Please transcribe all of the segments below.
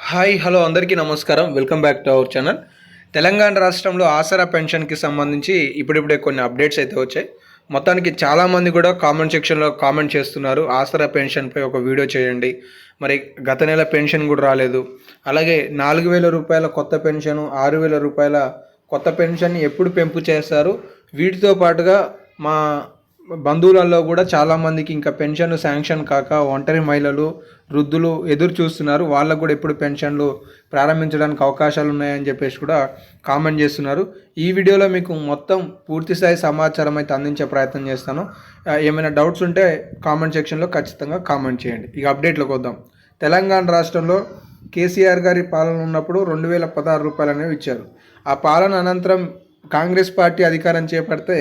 Hi hello అందరికీ నమస్కారం. Welcome back to our channel. Telangana రాష్ట్రంలో ఆసరా పెన్షన్కి సంబంధించి ఇప్పుడిప్పుడే కొన్ని అప్డేట్స్ అయితే వచ్చాయి. మొత్తానికి చాలామంది కూడా కామెంట్ సెక్షన్లో కామెంట్ చేస్తున్నారు, ఆసరా పెన్షన్పై ఒక వీడియో చేయండి. మరి గత నెల పెన్షన్ కూడా రాలేదు. అలాగే 4,000 రూపాయల కొత్త పెన్షను, 6,000 రూపాయల కొత్త పెన్షన్ని ఎప్పుడు పెంపు చేస్తారు, వీటితో పాటుగా మా బంధువులలో కూడా చాలామందికి ఇంకా పెన్షన్లు శాంక్షన్ కాక ఒంటరి మహిళలు, వృద్ధులు ఎదురు చూస్తున్నారు. వాళ్ళకు కూడా ఎప్పుడు పెన్షన్లు ప్రారంభించడానికి అవకాశాలు ఉన్నాయని చెప్పేసి కూడా కామెంట్ చేస్తున్నారు. ఈ వీడియోలో మీకు మొత్తం పూర్తిస్థాయి సమాచారం అయితే అందించే ప్రయత్నం చేస్తాను. ఏమైనా డౌట్స్ ఉంటే కామెంట్ సెక్షన్లో ఖచ్చితంగా కామెంట్ చేయండి. ఇక అప్డేట్లోకి వద్దాం. తెలంగాణ రాష్ట్రంలో కేసీఆర్ గారి పాలన ఉన్నప్పుడు 2,016 రూపాయలు అనేవి ఇచ్చారు. ఆ పాలన అనంతరం కాంగ్రెస్ పార్టీ అధికారం చేపడితే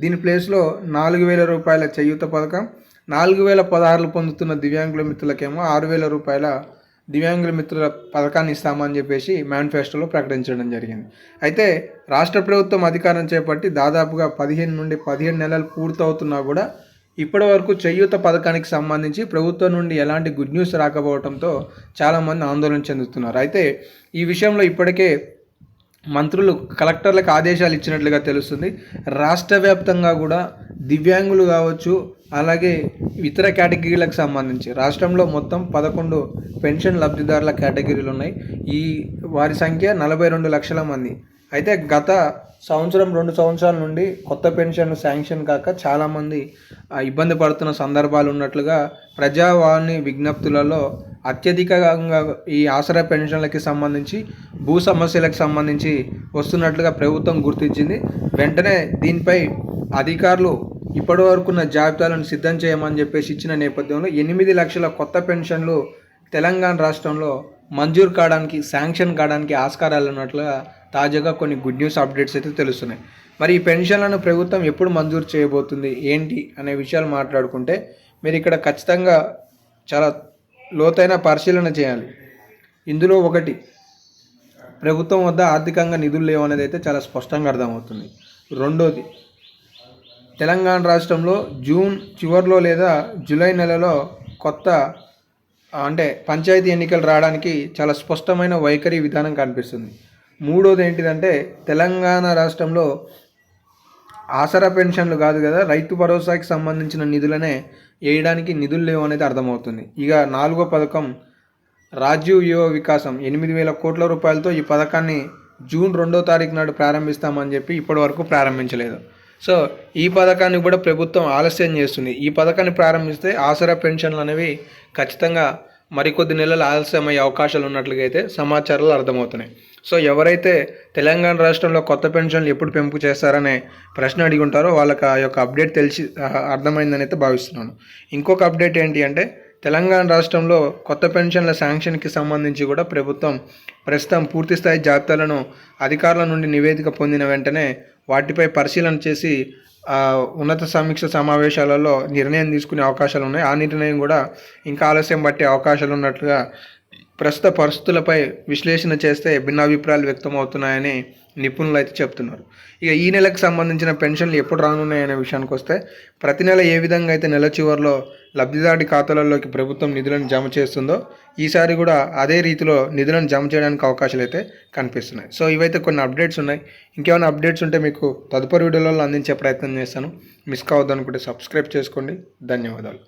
దీని ప్లేస్లో 4,000 రూపాయల చేయూత పథకం, 4,016 పొందుతున్న దివ్యాంగుల మిత్రులకేమో 6,000 రూపాయల దివ్యాంగుల మిత్రుల పథకాన్ని ఇస్తామని చెప్పేసి మేనిఫెస్టోలో ప్రకటించడం జరిగింది. అయితే రాష్ట్ర ప్రభుత్వం అధికారం చేపట్టి దాదాపుగా 15 నుండి 17 నెలలు పూర్తవుతున్నా కూడా ఇప్పటి వరకు చేయూత పథకానికి సంబంధించి ప్రభుత్వం నుండి ఎలాంటి గుడ్ న్యూస్ రాకపోవడంతో చాలామంది ఆందోళన చెందుతున్నారు. అయితే ఈ విషయంలో ఇప్పటికే మంత్రులు కలెక్టర్లకు ఆదేశాలు ఇచ్చినట్లుగా తెలుస్తుంది. రాష్ట్ర వ్యాప్తంగా కూడా దివ్యాంగులు కావచ్చు, అలాగే ఇతర కేటగిరీలకు సంబంధించి రాష్ట్రంలో మొత్తం 11 పెన్షన్ లబ్ధిదారుల కేటగిరీలు ఉన్నాయి. వారి సంఖ్య 42 లక్షల మంది. అయితే గత సంవత్సరం 2 సంవత్సరాల నుండి కొత్త పెన్షన్లు శాంక్షన్ కాక చాలామంది ఇబ్బంది పడుతున్న సందర్భాలు ఉన్నట్లుగా ప్రజావాణి విజ్ఞప్తులలో అత్యధికంగా ఈ ఆసరా పెన్షన్లకి సంబంధించి భూ సమస్యలకు సంబంధించి వస్తున్నట్లుగా ప్రభుత్వం గుర్తించింది. వెంటనే దీనిపై అధికారులు ఇప్పటి వరకున్న జాబితాలను సిద్ధం చేయమని చెప్పేసి ఇచ్చిన నేపథ్యంలో 8 లక్షల కొత్త పెన్షన్లు తెలంగాణ రాష్ట్రంలో మంజూరు కావడానికి, శాంక్షన్ కావడానికి ఆస్కారాలు ఉన్నట్లుగా తాజాగా కొన్ని గుడ్ న్యూస్ అప్డేట్స్ అయితే తెలుస్తున్నాయి. మరి ఈ పెన్షన్లను ప్రభుత్వం ఎప్పుడు మంజూరు చేయబోతుంది ఏంటి అనే విషయాలు మాట్లాడుకుంటే మీరు ఇక్కడ ఖచ్చితంగా చాలా లోతైన పరిశీలన చేయాలి. ఇందులో ఒకటి, ప్రభుత్వం వద్ద ఆర్థికంగా నిధులు లేవనేది అయితే చాలా స్పష్టంగా అర్థమవుతుంది. రెండోది, తెలంగాణ రాష్ట్రంలో జూన్ చివరిలో లేదా జూలై నెలలో కొత్త పంచాయతీ ఎన్నికలు రావడానికి చాలా స్పష్టమైన వైఖరి విధానం కనిపిస్తుంది. మూడోది ఏంటిదంటే, తెలంగాణ రాష్ట్రంలో ఆసరా పెన్షన్లు కాదు కదా, రైతు భరోసాకి సంబంధించిన నిధులనే వేయడానికి నిధులు లేవు అనేది అర్థమవుతుంది. ఇక 4వ పథకం రాజీవ్ యువ వికాసం 8,000 కోట్ల రూపాయలతో ఈ పథకాన్ని జూన్ 2వ తారీఖు నాడు ప్రారంభిస్తామని చెప్పి ఇప్పటి వరకు ప్రారంభించలేదు. సో ఈ పథకాన్ని కూడా ప్రభుత్వం ఆలస్యం చేస్తుంది. ఈ పథకాన్ని ప్రారంభిస్తే ఆసరా పెన్షన్లు అనేవి ఖచ్చితంగా మరికొద్ది నెలలు ఆలస్యమయ్యే అవకాశాలు ఉన్నట్లుగా అయితే సమాచారాలు అర్థమవుతున్నాయి. సో ఎవరైతే తెలంగాణ రాష్ట్రంలో కొత్త పెన్షన్లు ఎప్పుడు పెంపు చేస్తారనే ప్రశ్న అడిగి ఉంటారో వాళ్ళకి ఆ యొక్క అప్డేట్ తెలిసి అర్థమైందని అయితే భావిస్తున్నాను. ఇంకొక అప్డేట్ ఏంటి అంటే, తెలంగాణ రాష్ట్రంలో కొత్త పెన్షన్ల శాంక్షన్కి సంబంధించి కూడా ప్రభుత్వం ప్రస్తుతం పూర్తిస్థాయి జాబితాలను అధికారుల నుండి నివేదిక పొందిన వెంటనే వాటిపై పరిశీలన చేసి ఉన్నత సమీక్ష సమావేశాలలో నిర్ణయం తీసుకునే అవకాశాలు ఉన్నాయి. ఆ నిర్ణయం కూడా ఇంకా ఆలస్యం పట్టే అవకాశాలు ఉన్నట్లుగా ప్రస్తుత పరిస్థితులపై విశ్లేషణ చేస్తే భిన్నాభిప్రాయాలు వ్యక్తమవుతున్నాయని నిపుణులు అయితే చెప్తున్నారు. ఇక ఈ నెలకు సంబంధించిన పెన్షన్లు ఎప్పుడు రానున్నాయనే విషయానికి వస్తే, ప్రతి నెల ఏ విధంగా అయితే నెల చివరిలో లబ్ధిదారుడి ఖాతాలలోకి ప్రభుత్వం నిధులను జమ చేస్తుందో ఈసారి కూడా అదే రీతిలో నిధులను జమ చేయడానికి అవకాశాలు అయితే కనిపిస్తున్నాయి. సో ఇవైతే కొన్ని అప్డేట్స్ ఉన్నాయి. ఇంకేమైనా అప్డేట్స్ ఉంటే మీకు తదుపరి వీడియోలలో అందించే ప్రయత్నం చేస్తాను. మిస్ కావద్దు అనుకుంటే సబ్స్క్రైబ్ చేసుకోండి. ధన్యవాదాలు.